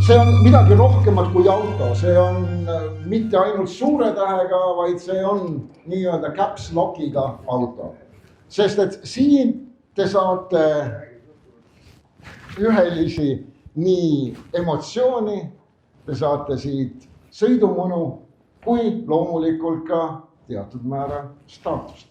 see on midagi rohkemat kui auto, see on mitte ainult suure tähega, vaid see on nii-öelda caps lockiga auto. Sest et siin te saate ühelisi nii emotsiooni, te saate siit sõidumõnu, kui loomulikult ka teatud määra staatust.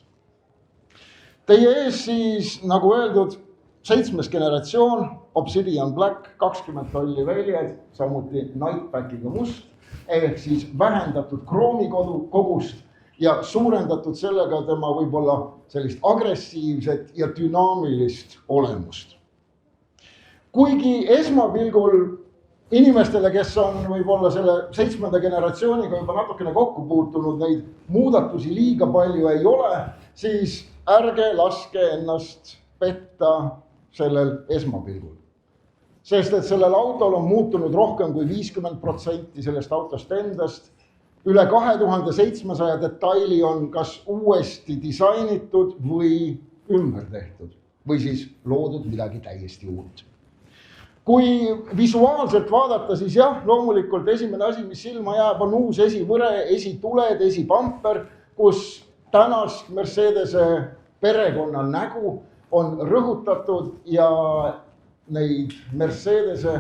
Teie ees siis, nagu öeldud, 7. generatsioon, Obsidian Black, 20 tolli väljed, samuti Nightbackiga must, ehk siis vähendatud kroomikogust ja suurendatud sellega tema võib-olla sellist agressiivset ja dünaamilist olemust. Kuigi esmapilgul inimestele, kes on võib-olla selle 7. generatsiooniga juba natukene kokku puutunud, neid muudatusi liiga palju ei ole, siis ärge laske ennast petta sellel esmapilgul. Sest et sellel autol on muutunud rohkem kui 50% sellest autost endast. Üle 2700 detaili on kas uuesti disainitud või ümber tehtud või siis loodud midagi täiesti uut. Kui visuaalselt vaadata, siis jah, loomulikult esimene asi, mis silma jääb, on uus esivõre, esituled, esipamper, kus tänast Mercedese perekonna nägu on rõhutatud ja neid Mercedese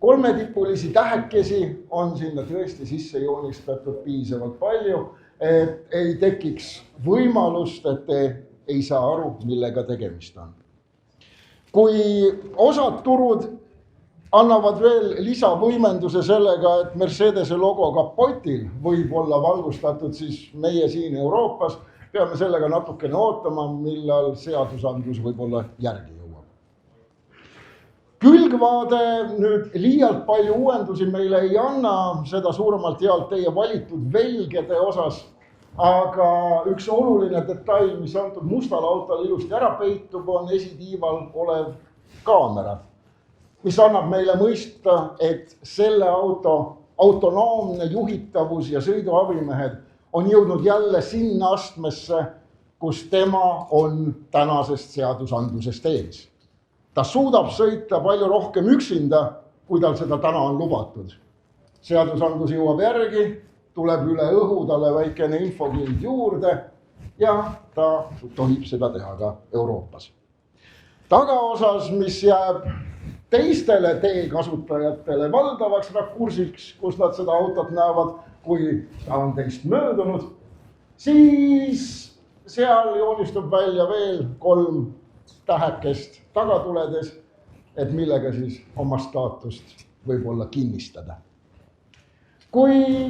kolmetipulisi tähekesi on sinna tõesti sisse joonistatud piisavalt palju, et ei tekiks võimalust, et te ei saa aru, millega tegemist on. Kui osad turud annavad veel lisavõimenduse sellega, et Mercedese logo kapotil võib olla valgustatud, siis meie siin Euroopas peame sellega natukene ootama, millal seadusandlus võib-olla järgi jõuab. Külgvaade nüüd liialt palju uuendusi meile ei anna, seda suuremalt jaolt teie valitud velgede osas, aga üks oluline detail, mis antud mustal autol ilusti ära peitub, on esitiival olev kaamera, mis annab meile mõista, et selle auto autonoomne juhitavus ja sõiduabimehed on jõudnud jälle sinna astmesse, kus tema on tänasest seadusandlusest ees. Ta suudab sõita palju rohkem üksinda, kui tal seda täna on lubatud. Seadusandlus jõuab järgi, tuleb üle õhu talle väikene infokild juurde ja ta tohib seda teha ka Euroopas. Tagaosas, mis jääb teistele teekasutajatele valdavaks rakursiks, kus nad seda autot näevad, kui ta on teist möödunud, siis seal joonistub välja veel 3 tähekest tagatuledes, et millega siis oma staatust võib-olla kinnistada. Kui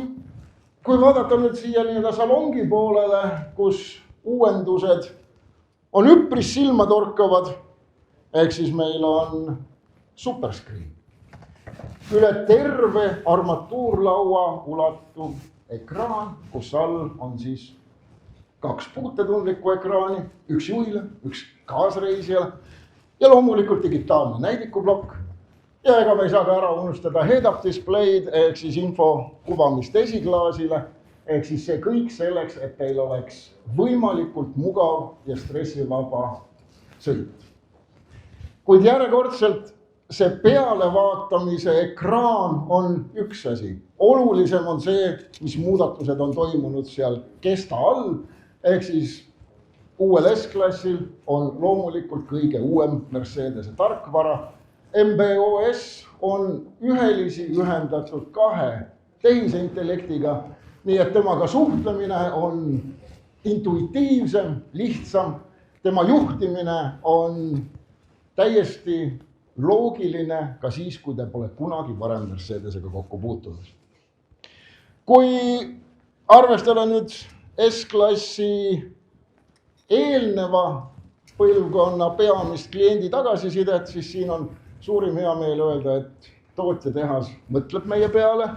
vaadata nüüd siia nii-öelda salongi poolele, kus uuendused on üpris silmatorkavad, ehk siis meil on superscreen. Üle terve armatuurlaua ulatuv ekraan, kus all on siis 2 puutetundlikku ekraani, 1 juhile, 1 kaasreisijale ja loomulikult digitaalne näidikuplokk. Ja ega me ei saa ka ära unustada head-up display'd ehk siis info kuvamist esiklaasile, ehk siis see kõik selleks, et teil oleks võimalikult mugav ja stressivaba sõit. Kuid järjekordselt see pealevaatamise ekraan on üks asi. Olulisem on see, mis muudatused on toimunud seal kesta all, ehk siis uuel S-klassil on loomulikult kõige uuem Mercedese tarkvara. MBOS on ühelisi ühendatud 2 tehisintellektiga, nii et temaga suhtlemine on intuitiivsem, lihtsam, tema juhtimine on täiesti loogiline ka siis, kui te pole kunagi varem Mercedesega kokku puutunud. Kui arvestada nüüd S-klassi eelneva põlvkonna peamist kliendi tagasisidet, siis siin on suurim hea meel öelda, et tootjatehas mõtleb meie peale,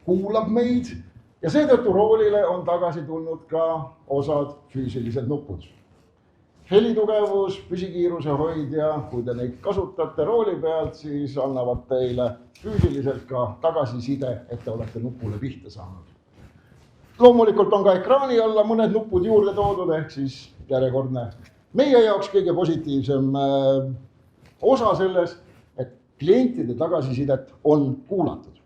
kuulab meid ja seetõttu roolile on tagasi tulnud ka osad füüsilised nupud. Helitugevus, püsikiiruse hoidja, kui te neid kasutate rooli pealt, siis annavad teile füüsiliselt ka tagasiside, et te olete nupule pihta saanud. Loomulikult on ka ekraani alla mõned nupud juurde toodud, ehk siis järjekordne meie jaoks kõige positiivsem osa selles, et klientide tagasisidet on kuulatud.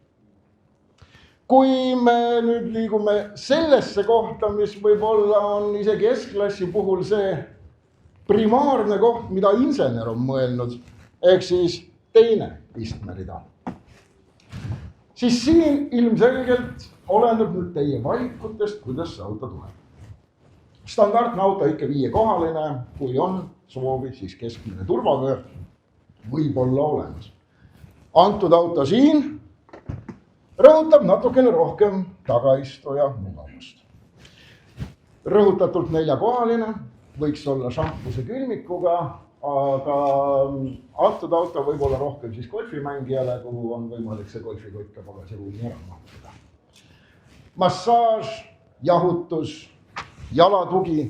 Kui me nüüd liigume sellesse kohta, mis võib-olla on isegi S-klassi puhul see primaarne koht, mida insener on mõelnud, ehk siis teine istmerida. Siis siin ilmselgelt oleneb nüüd teie valikutest, kuidas see auto tuleb. Standardne auto ikka 5-kohaline, kui on soovi, siis keskmine turvavöör võib olla olemas. Antud auto siin rõhutab natukene rohkem tagaistuja mugavust. Rõhutatult 4-kohaline, võiks olla šampuse külmikuga, aga antud auto võib olla rohkem siis golfimängijale, kuhu on võimalik see golfikott ka pagasiruumi ära mahtuda. Massaaž, jahutus, jalatugi,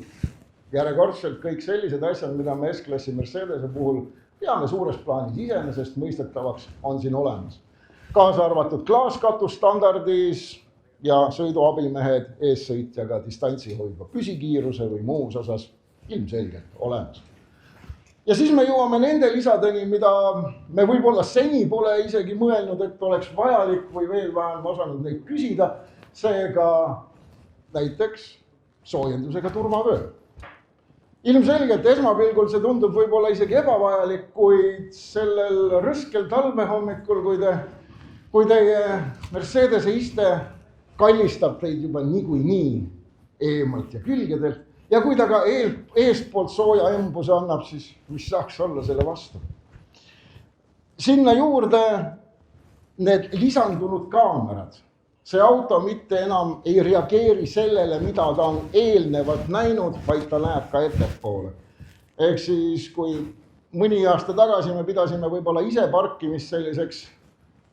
järjekordselt kõik sellised asjad, mida me S-klassi Mercedese puhul peame suures plaanis iseenesest mõistetavaks, on siin olemas. Kaasa arvatud klaaskatus standardis ja sõiduabimehed eessõitjaga distantsi hoidva püsikiiruse või muus osas ilmselgelt olemas. Ja siis me jõuame nende lisadeni, mida me võib-olla seni pole isegi mõelnud, et oleks vajalik või veel vähem osanud neid küsida, seega näiteks soojendusega turvavöö. Ilmselgelt esmapilgul see tundub võib-olla isegi ebavajalik, kuid sellel rõskel talvehommikul, kui teie Mercedese iste kallistab teid juba niikuinii eemalt ja külgedelt ja kui ta ka eestpoolt sooja embuse annab, siis mis saaks olla selle vastu. Sinna juurde need lisandunud kaamerad. See auto mitte enam ei reageeri sellele, mida ta on eelnevalt näinud, vaid ta läheb ka ettepoole. Ehk siis, kui mõni aasta tagasi me pidasime võib-olla ise parkimist selliseks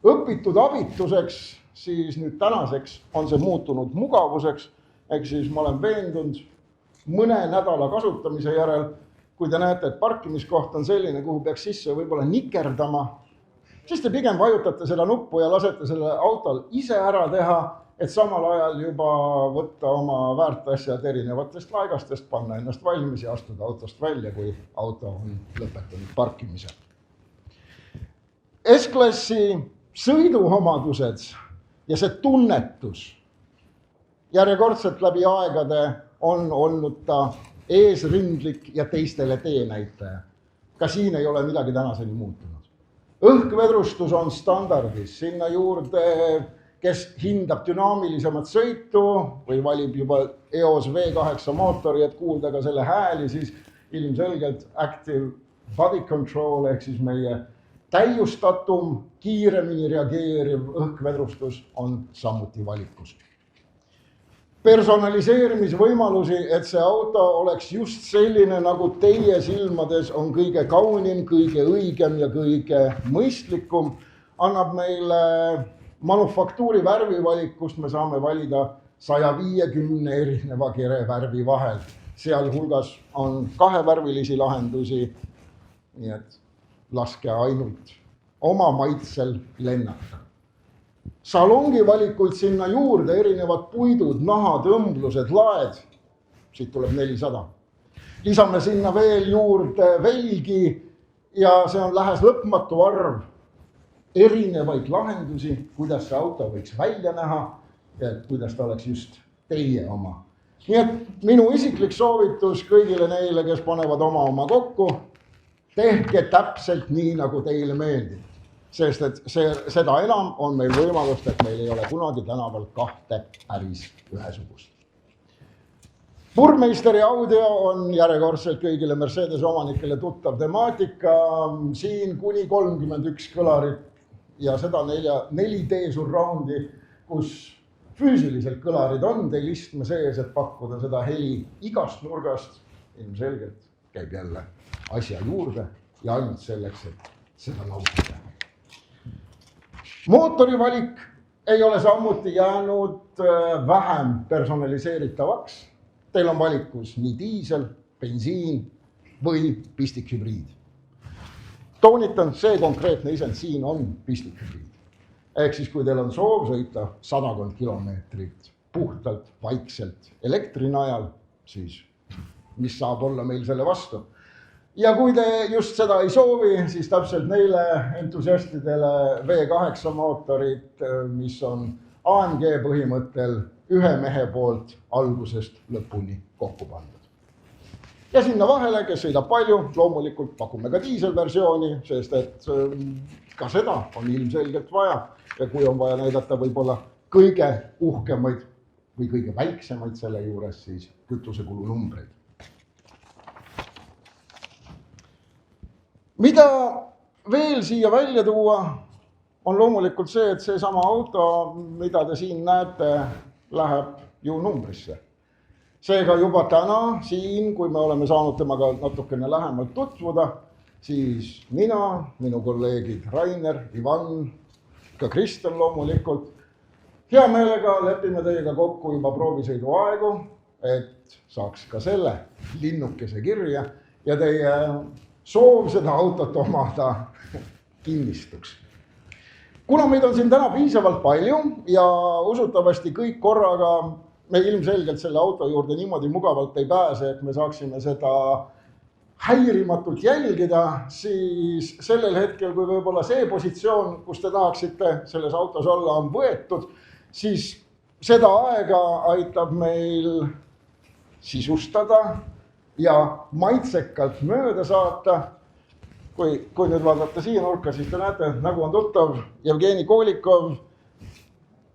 õpitud abituseks, siis nüüd tänaseks on see muutunud mugavuseks. Ehk siis ma olen veendunud mõne nädala kasutamise järel, kui te näete, et parkimiskoht on selline, kuhu peaks sisse võib-olla nikerdama, siis te pigem vajutate seda nuppu ja lasete selle autol ise ära teha, et samal ajal juba võtta oma väärtasjad erinevatest laigastest, panna ennast valmis ja astuda autost välja, kui auto on lõpetanud parkimise. S-klassi sõiduomadused ja see tunnetus järjekordselt läbi aegade on olnud ta eesrindlik ja teistele teenäitaja. Ka siin ei ole midagi tänaseni muutunud. Õhkvedrustus on standardis, sinna juurde, kes hindab dünaamilisemat sõitu või valib juba EOS V8 mootori, et kuulda ka selle hääli, siis ilmselgelt Active Body Control ehk siis meie täiustatum, kiiremini reageeriv õhkvedrustus on samuti valikus. Personaliseerimisvõimalusi, et see auto oleks just selline, nagu teie silmades on kõige kaunim, kõige õigem ja kõige mõistlikum, annab meile manufaktuuri värvivalikust, me saame valida 150 erineva kerevärvi vahel. Sealhulgas on kahevärvilisi lahendusi, nii et laske ainult oma maitsel lennata. Salongi valikuid sinna juurde, erinevad puidud, nahad, õmblused, laed, siit tuleb 400. Lisame sinna veel juurde velgi ja see on lähes lõpmatu arv erinevaid lahendusi, kuidas see auto võiks välja näha ja kuidas ta oleks just teie oma. Nii et minu isiklik soovitus kõigile neile, kes panevad oma kokku, tehke täpselt nii, nagu teile meeldib. Sest et seda enam on meil võimalust, et meil ei ole kunagi tänaval kahte päris ühesugust. Burmeisteri audio on järjekordselt kõigile Mercedes omanikele tuttav temaatika. Siin kuni 31 kõlarit ja seda 4D surroundi, kus füüsiliselt kõlarid on teil istme sees, et pakkuda seda heli igast nurgast. Ilmselgelt käib jälle asja juurde ja ainult selleks, et seda nautida. Mootori valik ei ole samuti jäänud vähem personaliseeritavaks. Teil on valikus nii diisel, bensiin või pistikhübriid. Toonitan, see konkreetne isend siin on pistikhübriid. Ehk siis, kui teil on soov sõita 100 kilomeetrit puhtalt, vaikselt elektri najal, siis mis saab olla meil selle vastu? Ja kui te just seda ei soovi, siis täpselt neile entusiastidele V8 mootorid, mis on AMG põhimõttel ühe mehe poolt algusest lõpuni kokku pandud. Ja sinna vahele, kes sõidab palju, loomulikult pakume ka diiselversiooni, sest et ka seda on ilmselgelt vaja. Ja kui on vaja näidata võib-olla kõige uhkemaid või kõige väiksemaid selle juures, siis kütusekulu numbreid. Mida veel siia välja tuua, on loomulikult see, et seesama auto, mida te siin näete, läheb ju numbrisse. Seega juba täna siin, kui me oleme saanud temaga natukene lähemalt tutvuda, siis mina, minu kolleegid Rainer, Ivan, ka Kristjan loomulikult, hea meelega lepime teiega kokku juba proovisõidu aegu, et saaks ka selle linnukese kirja ja teie soov seda autot omada kinnistuks. Kuna meid on siin täna piisavalt palju ja usutavasti kõik korraga me ilmselgelt selle auto juurde niimoodi mugavalt ei pääse, et me saaksime seda häirimatult jälgida, siis sellel hetkel, kui võib-olla see positsioon, kus te tahaksite selles autos olla, on võetud, siis seda aega aitab meil sisustada ja maitsekalt mööda saata. Kui nüüd vaadata siia nurka, siis te näete, nagu on tuttav Jevgeni Kolikov,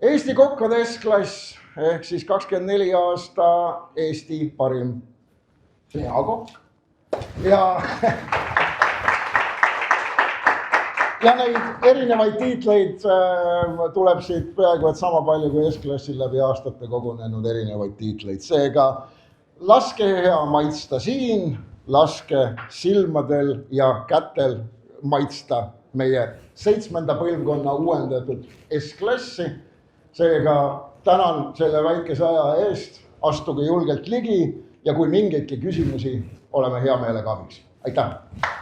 Eesti kokkade S-klass, ehk siis 24 aasta Eesti parim peakokk. Ja neid erinevaid tiitleid tuleb siit peaaegu et sama palju kui S-klassil läbi aastate kogunenud erinevaid tiitleid. Seega laske hea maitsta siin, laske silmadel ja kätel maitsta meie 7. põlvkonna uuendatud S-klassi. Seega tänan selle väikese aja eest, astuge julgelt ligi ja kui mingeidki küsimusi, oleme hea meelega abiks. Aitäh!